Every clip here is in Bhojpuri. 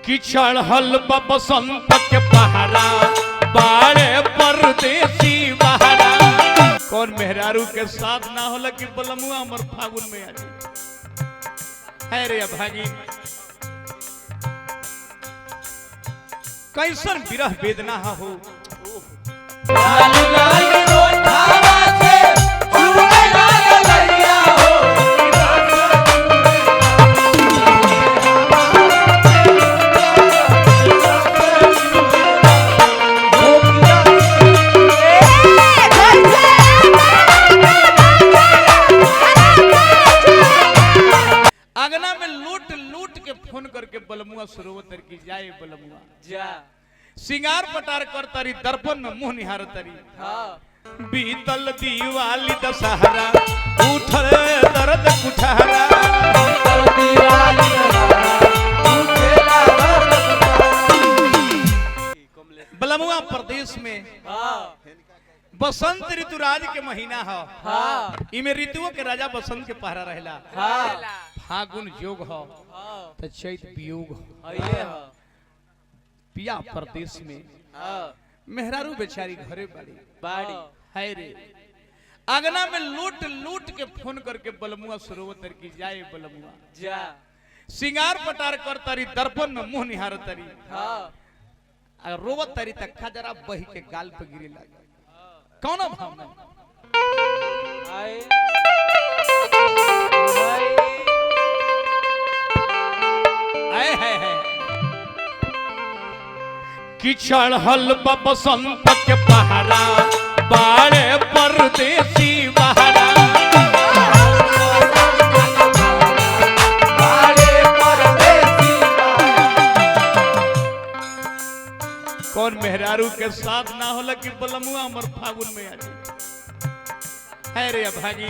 कि चढ़ल बसंत के पहरा बाड़े परदेसी बहरा। कौन मेहरारू के साथ ना होला कि बलमुआ हमर फागुन में आ जाए। है रे भागी कैसन विरह वेदना हो। लाल लाल रोठावा से चूमे लाल लइया हो। आंगना में लूट लूट के फोन करके बलमुआ सरोवर की जाए बलमुआ जा। सिंगार पटार कर तारी दर्पण में मुंह निहार तारी। हाँ। बीतल दीवाली दशहरा उठल दर्द कुठारा। बलमुआ प्रदेश में बसंत ऋतु राज के महीना है। हाँ। इमे ऋतुओं के राजा बसंत के पहरा रहेला। हाँ। फागुन जोग हो तो चैत वियोग हो। पिया प्रदेश में मेहरारू बेचारी घरे बाड़ी है रे। आंगना में लूट लूट के फोन करके बलमुआ सरोवर की जाए बलमुआ जा। सिंगार पटार कर तारी दर्पण में मुंह निहार तारी। हाँ। रोवत तारी तक खजरा बही के गाल पे गिरे लगे। कौन भाव में आए है कि चढ़ल बसंत के पहरा बाड़े परदेसी बहरा। कौन मेहरारू के साथ ना होला कि बलमुआ हमर फागुन में आ जाए। है रे भागी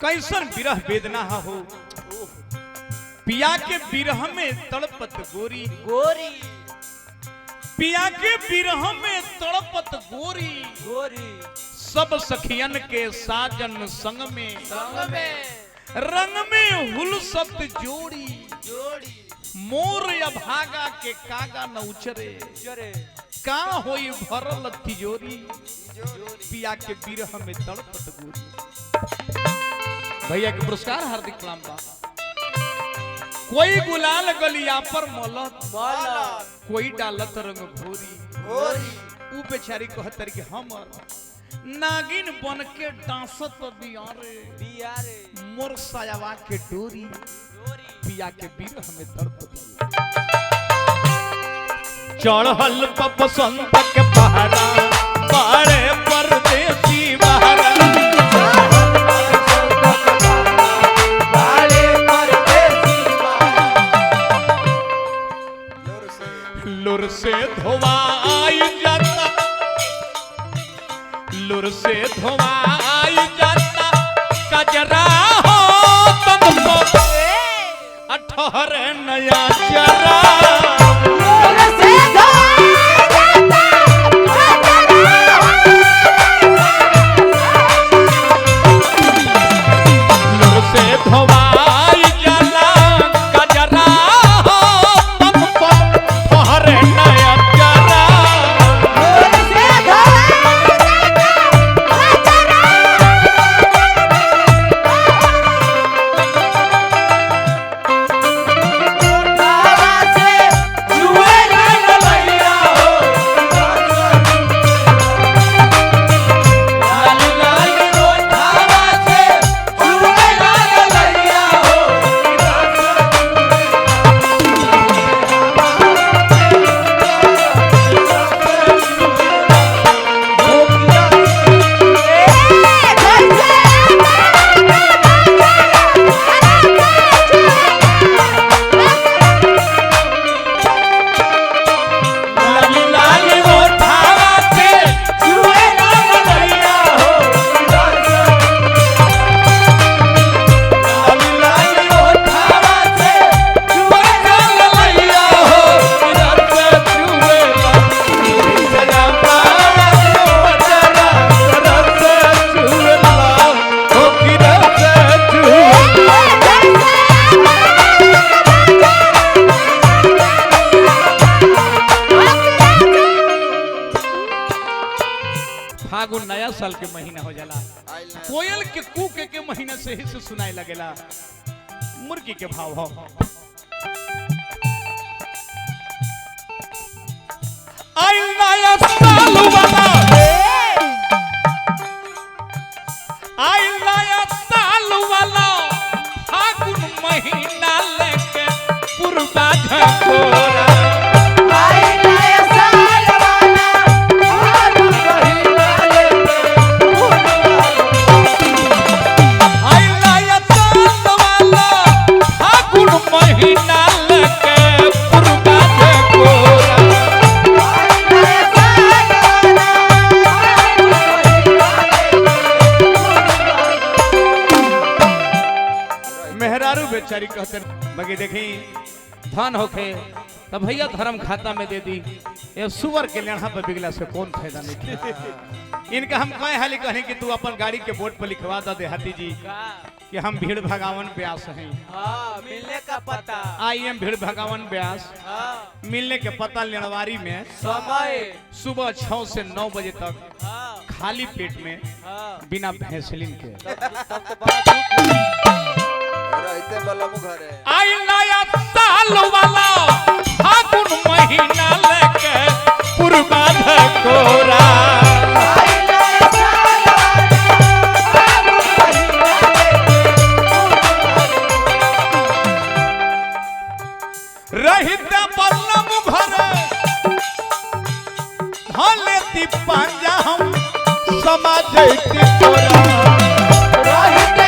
कैसन विरह वेदना हो। पिया के विरह में तड़पत गोरी गोरी। पिया के विरह में तड़पत गोरी गोरी। सब सखियन के साजन संग में रंग में हुलसत जोड़ी जोड़ी। मोर या भागा के कागा न उचरे का होई भरल तिजोरी। पिया के विरह में तड़पत गोरी। भैया के पुरस्कार हार्दिक प्रणाम बा। कोई गुलाल गलिया पर मलत कोई डालत रंग भोरी भोरी। ऊ बेचारी कहतर कि हमर नागिन बन के डांसत बियारे बियारे। मोर सायावा के डोरी पिया के विरह में तड़पत। चढ़ल बसंत के पहरा बाड़े परदेसी बहरा। लुर से धोवाई जाता लुर से धोवाई जाता कजरा हो तुमको अठहर नया चरा। लुर से धोवाई जाला कजरा हो तुमको अठहर नया चरा। से साल के महीना हो जाला। कोयल के कूके के महीना से ही से सुनाई लगेला। मुर्गी के भाव हो आई नया साल वाला फागुन महीना लेके पुरबा झकोरा आई नया साल वाला फागुन महीना लेके आई नया साल वाला फागुन महीना लेके पुरबा झकोरा मेहरारू बेचारी कहते बगी देखी धन होखे तब भैया धर्म खाता में दे दी। ये सुअर के लेढ़ा पर बिगला से कौन फायदा नहीं। इनका हम कहे हाली कहें कि तू अपन गाड़ी के बोर्ड पर लिखवा दे हाथी जी कि हम भीड़ भगावन व्यास हैं। मिलने का पता आई एम भीड़ भगावन व्यास। मिलने के पता लेनवारी में समय सुबह 6 से 9 बजे तक खाली पेट में बिना भैंसलिन के आई नया साल वाला फागुन महीना लेके पुरबा झकोरा आई नया साल वाला फागुन महीना लेके रहिते बल्लम घरे धलेती पांजा हम समाजैती तोरा रहिते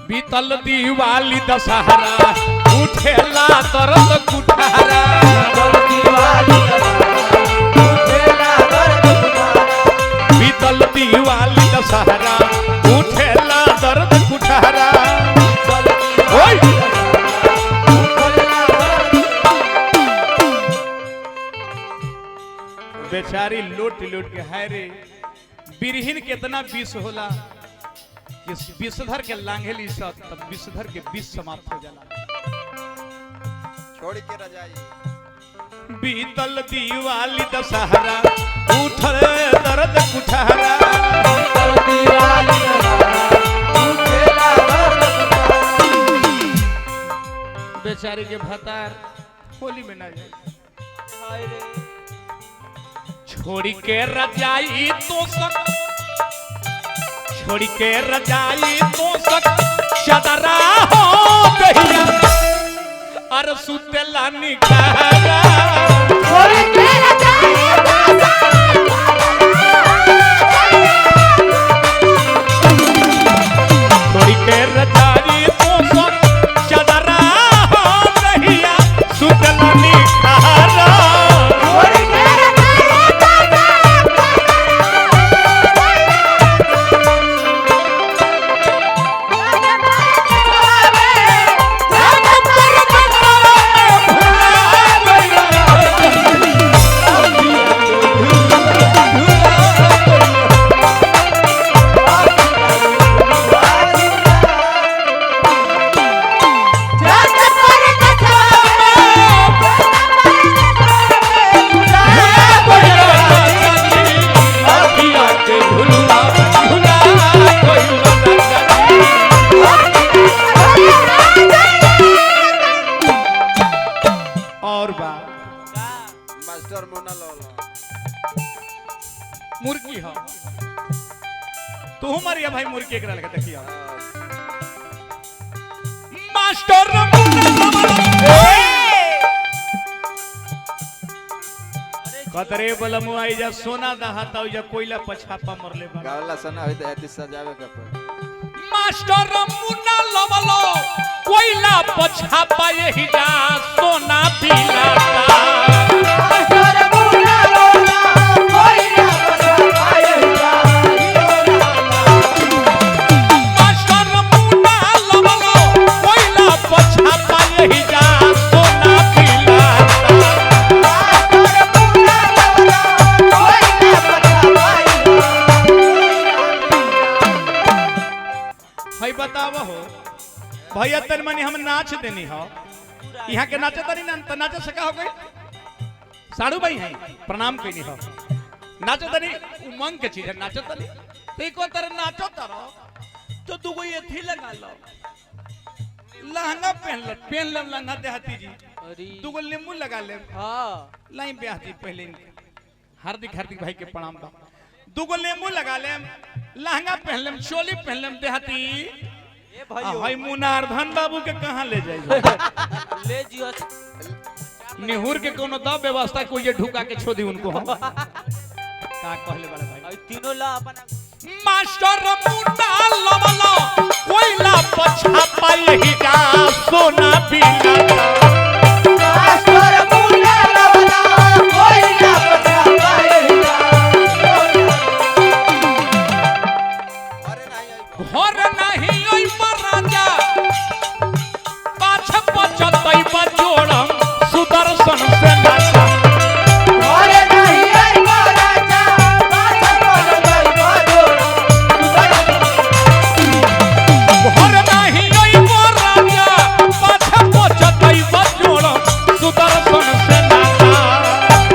बीतल दिवाली दशहरा उठेला दर्द कुठारा बीतल दिवाली दशहरा उठेला दर्द कुठारा बेचारी लोट लोट के हाय रे बिरहिन कितना विष होला विषधर के लांघेली सब तब विषधर के विष समाप्त हो जाला। छोड़ के रजाई बीतल दिवाली दशहरा उठल दर्द कुठारा बेचारी के भतार होली में ना जाए छोड़ी के रजाई तो सक छोड़ी के रजाई तो सक चदरा हो दहिया अर सुतेला निकारा छोड़ी के रजाई तो सक छोड़ी के रजाई तो सक चदरा हो दहिया सुतेला निकारा मुर्गी हो तू मरिया भाई मुर्गी एकरा लगा देखियो मास्टर कतरे बलमु आई जा सोना दहाता जा कोयला पछापा मरले बा गावला सना होई त सजावे के पर मास्टर मुन्ना लवलो कोयला पछापा यही जा सोना पिलाता मास्टर मुन्ना लवलो कोयला पछापा यही जा मास्टर मुन्ना लवलो कोयला पछापा भैया तन मनी हम नाच देनी हो यहाँ के नाचे तनी ना तो नाचे सका हो गई साड़ू भाई हैं प्रणाम कइनी हो नाचो तनी उमंग के चीज है नाचो तनी तो एक तरह नाचो तारो तो तू कोई एथी लगा लो लहंगा पहन ले लहंगा देहाती जी तू को नींबू लगा ले हां लाई ब्याह जी पहले हार्दिक हार्दिक भाई के प्रणाम बा दू को नींबू लगा ले लहंगा पहन ले चोली पहन ले देहाती ए भाई भाई मुनारधन बाबू के कहां ले जाई ले जियो निहुर के कोनो द व्यवस्था कोई ये ढुका के छोड़ी उनको हम का कहले बड़े भाई तीनों ला अपन मास्टर मुन्ना लवला कोइला पछा पाई ही जा सोना बिना मास्टर मुन्ना लवला कोइला पछा पाई ही जा घर नहीं ओई राजा पाछ पचतई बजोड़म सुदर्शन से नाता घर नहीं आई राजा पाछ पचतई बजोड़म घर नहीं ओई राजा पाछ पचतई बजोड़म सुदर्शन से नाता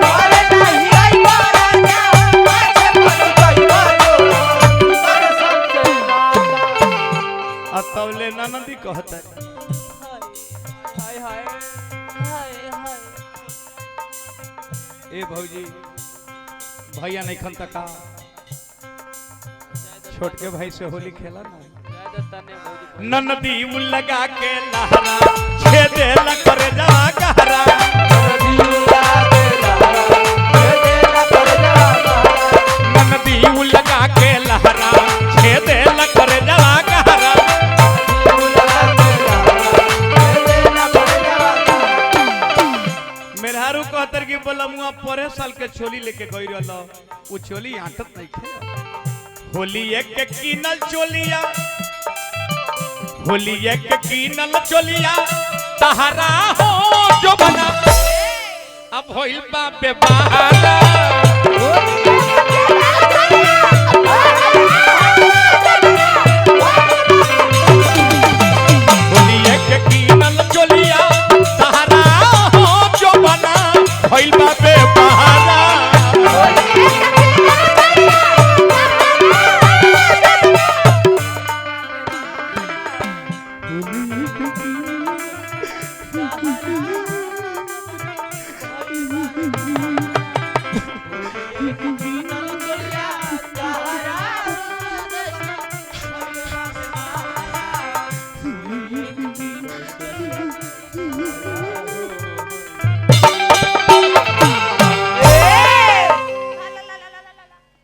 घर नहीं आई राजा पाछ पचतई बजोड़म सुदर्शन से नाता अतवले ननदी कहता हाय हाय हाय हाय ए भौजी भैया नहीं खन तका छोट के भाई से होली खेला ना ननदी लगा के लहरा छेदे ल करे जा गहरा ननदी लगा के लहरा छेदे ल करे जा गहरा मेहरारू कहतर कि बलमुआ परे साल के छोली लेके गई रहलो वो छोली आटत नहीं खे होली एक कीनल चोलिया होली एक कीनल चोलिया तहरा हो जो बना अब होइल बा बेबहारा होली एक कीनल चोलिया तहरा हो जो बना होइल बा बेबहारा